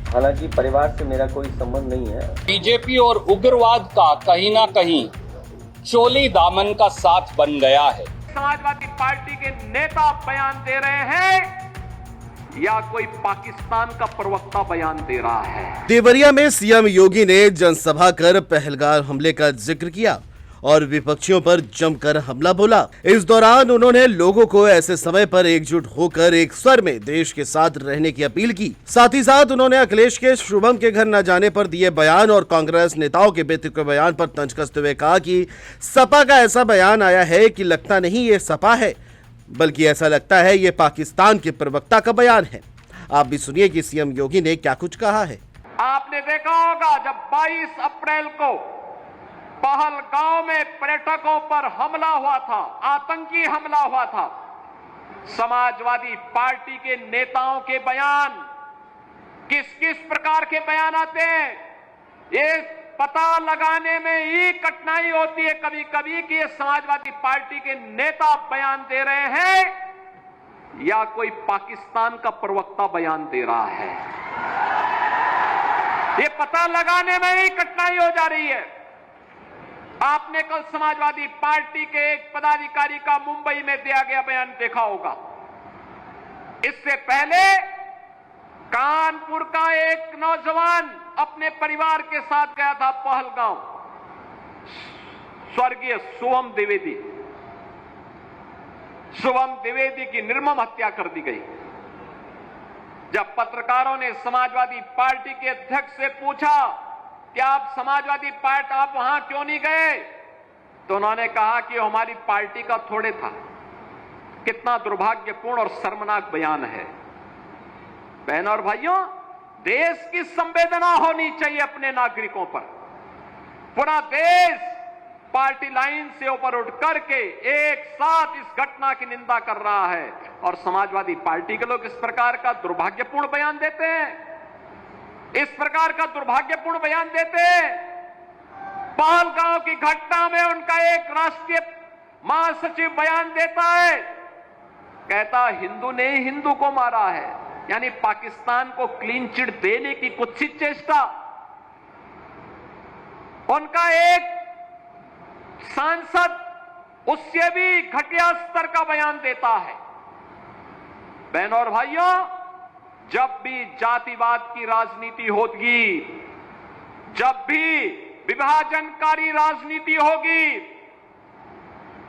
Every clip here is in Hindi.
हालांकि परिवार से मेरा कोई संबंध नहीं है। बीजेपी और उग्रवाद का कहीं ना कहीं चोली दामन का साथ बन गया है। समाजवादी पार्टी के नेता बयान दे रहे हैं या कोई पाकिस्तान का प्रवक्ता बयान दे रहा है। देवरिया में सीएम योगी ने जनसभा कर पहलगाम हमले का जिक्र किया और विपक्षियों पर जमकर हमला बोला। इस दौरान उन्होंने लोगों को ऐसे समय पर एकजुट होकर एक स्वर में देश के साथ रहने की अपील की। साथ ही साथ उन्होंने अखिलेश के शुभम के घर न जाने पर दिए बयान और कांग्रेस नेताओं के बेतुके के बयान पर तंज कसते हुए कहा कि सपा का ऐसा बयान आया है कि लगता नहीं ये सपा है, बल्कि ऐसा लगता है ये पाकिस्तान के प्रवक्ता का बयान है। आप भी सुनिए कि सीएम योगी ने क्या कुछ कहा है। आपने देखा होगा जब 22 अप्रैल को पहलगांव में पर्यटकों पर हमला हुआ था, आतंकी हमला हुआ था, समाजवादी पार्टी के नेताओं के बयान किस किस प्रकार के बयान आते हैं, ये पता लगाने में ही कठिनाई होती है कभी कभी कि ये समाजवादी पार्टी के नेता बयान दे रहे हैं या कोई पाकिस्तान का प्रवक्ता बयान दे रहा है। ये पता लगाने में ही कठिनाई हो जा रही है। आपने कल समाजवादी पार्टी के एक पदाधिकारी का मुंबई में दिया गया बयान देखा होगा। इससे पहले कानपुर का एक नौजवान अपने परिवार के साथ गया था पहलगांव, स्वर्गीय शुभम द्विवेदी की निर्मम हत्या कर दी गई। जब पत्रकारों ने समाजवादी पार्टी के अध्यक्ष से पूछा कि आप समाजवादी पार्टी आप वहां क्यों नहीं गए, तो उन्होंने कहा कि हमारी पार्टी का थोड़े था। कितना दुर्भाग्यपूर्ण और शर्मनाक बयान है। बहनों और भाइयों, देश की संवेदना होनी चाहिए अपने नागरिकों पर। पूरा देश पार्टी लाइन से ऊपर उठ करके एक साथ इस घटना की निंदा कर रहा है और समाजवादी पार्टी के लोग इस प्रकार का दुर्भाग्यपूर्ण बयान देते हैं, इस प्रकार का दुर्भाग्यपूर्ण बयान देते हैं। पहलगांव की घटना में उनका एक राष्ट्रीय महासचिव बयान देता है, कहता हिंदू ने हिंदू को मारा है, यानी पाकिस्तान को क्लीन चिट देने की कुत्सित चेष्टा। उनका एक सांसद उससे भी घटिया स्तर का बयान देता है। बहनों और भाइयों, जब भी जातिवाद की राजनीति होगी, जब भी विभाजनकारी राजनीति होगी,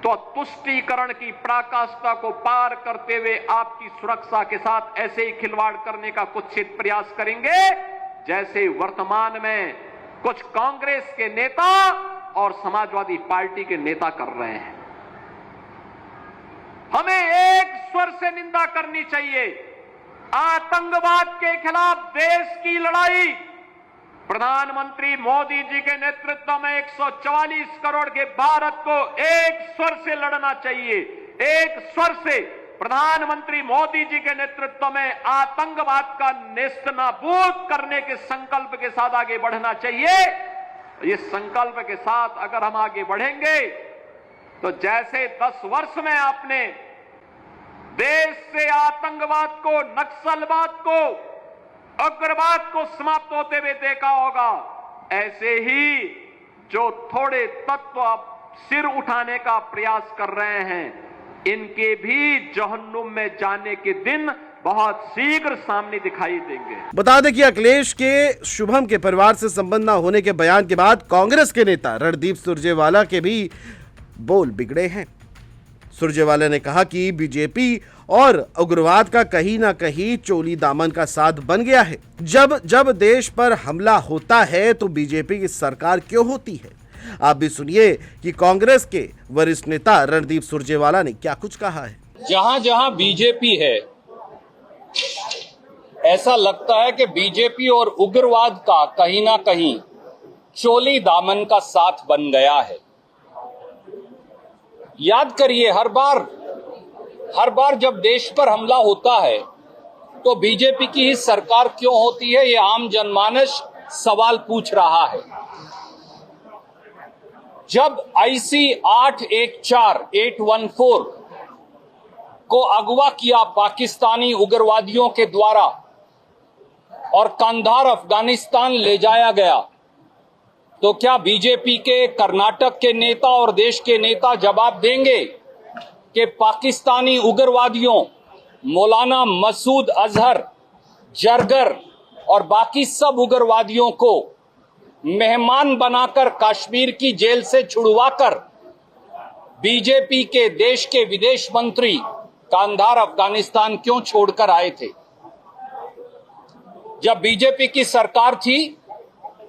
तो तुष्टीकरण की पराकाष्ठा को पार करते हुए आपकी सुरक्षा के साथ ऐसे ही खिलवाड़ करने का कुत्सित प्रयास करेंगे जैसे वर्तमान में कुछ कांग्रेस के नेता और समाजवादी पार्टी के नेता कर रहे हैं। हमें एक स्वर से निंदा करनी चाहिए। आतंकवाद के खिलाफ देश की लड़ाई प्रधानमंत्री मोदी जी के नेतृत्व में 144 करोड़ के भारत को एक स्वर से लड़ना चाहिए। एक स्वर से प्रधानमंत्री मोदी जी के नेतृत्व में आतंकवाद का नेस्तनाबूद करने के संकल्प के साथ आगे बढ़ना चाहिए। इस संकल्प के साथ अगर हम आगे बढ़ेंगे तो जैसे 10 वर्ष में आपने देश से आतंकवाद को, नक्सलवाद को, उग्रवाद को समाप्त होते हुए देखा होगा, ऐसे ही जो थोड़े तत्व सिर उठाने का प्रयास कर रहे हैं, इनके भी जहन्नुम में जाने के दिन बहुत शीघ्र सामने दिखाई देंगे। बता दें कि अखिलेश के शुभम के परिवार से संबंध न होने के बयान के बाद कांग्रेस के नेता रणदीप सुरजेवाला के भी बोल बिगड़े हैं। सुरजेवाला ने कहा कि बीजेपी और उग्रवाद का कहीं ना कहीं चोली दामन का साथ बन गया है। जब देश पर हमला होता है तो बीजेपी की सरकार क्यों होती है। आप भी सुनिए कि कांग्रेस के वरिष्ठ नेता रणदीप सुरजेवाला ने क्या कुछ कहा है। जहां जहां बीजेपी है, ऐसा लगता है कि बीजेपी और उग्रवाद का कहीं ना कहीं चोली दामन का साथ बन गया है। याद करिए, हर बार जब देश पर हमला होता है तो बीजेपी की ही सरकार क्यों होती है, ये आम जनमानस सवाल पूछ रहा है। जब IC 814 को अगवा किया पाकिस्तानी उग्रवादियों के द्वारा, और कंधार अफगानिस्तान ले जाया गया, तो क्या बीजेपी के कर्नाटक के नेता और देश के नेता जवाब देंगे कि पाकिस्तानी उग्रवादियों मौलाना मसूद अजहर, जरगर और बाकी सब उग्रवादियों को मेहमान बनाकर कश्मीर की जेल से छुड़वाकर बीजेपी के देश के विदेश मंत्री कंधार अफगानिस्तान क्यों छोड़कर आए थे? जब बीजेपी की सरकार थी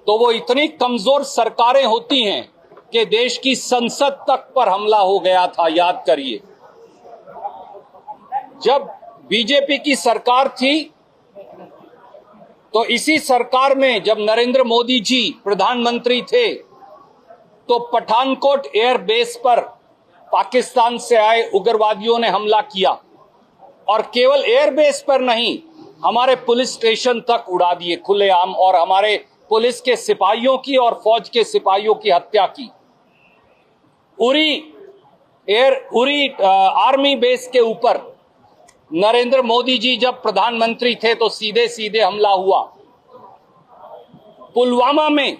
तो वो इतनी कमजोर सरकारें होती हैं कि देश की संसद तक पर हमला हो गया था, याद करिए। जब बीजेपी की सरकार थी तो इसी सरकार में जब नरेंद्र मोदी जी प्रधानमंत्री थे तो पठानकोट एयर बेस पर पाकिस्तान से आए उग्रवादियों ने हमला किया और केवल एयर बेस पर नहीं, हमारे पुलिस स्टेशन तक उड़ा दिए खुलेआम और हमारे पुलिस के सिपाहियों की और फौज के सिपाहियों की हत्या की। उरी आर्मी बेस के ऊपर नरेंद्र मोदी जी जब प्रधानमंत्री थे तो सीधे सीधे हमला हुआ। पुलवामा में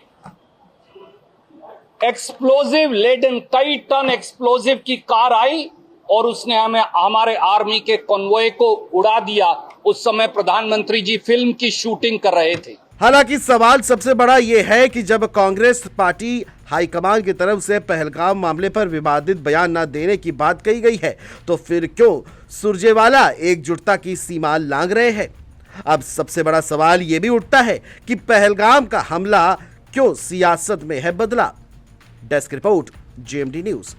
एक्सप्लोजिव लेडन, कई टन एक्सप्लोजिव की कार आई और उसने हमारे आर्मी के कॉन्वॉय को उड़ा दिया। उस समय प्रधानमंत्री जी फिल्म की शूटिंग कर रहे थे। हालांकि सवाल सबसे बड़ा यह है कि जब कांग्रेस पार्टी हाईकमान की तरफ से पहलगाम मामले पर विवादित बयान न देने की बात कही गई है, तो फिर क्यों सुरजेवाला एकजुटता की सीमा लांघ रहे हैं? अब सबसे बड़ा सवाल यह भी उठता है कि पहलगाम का हमला क्यों सियासत में है बदला। Desk report, GMD news.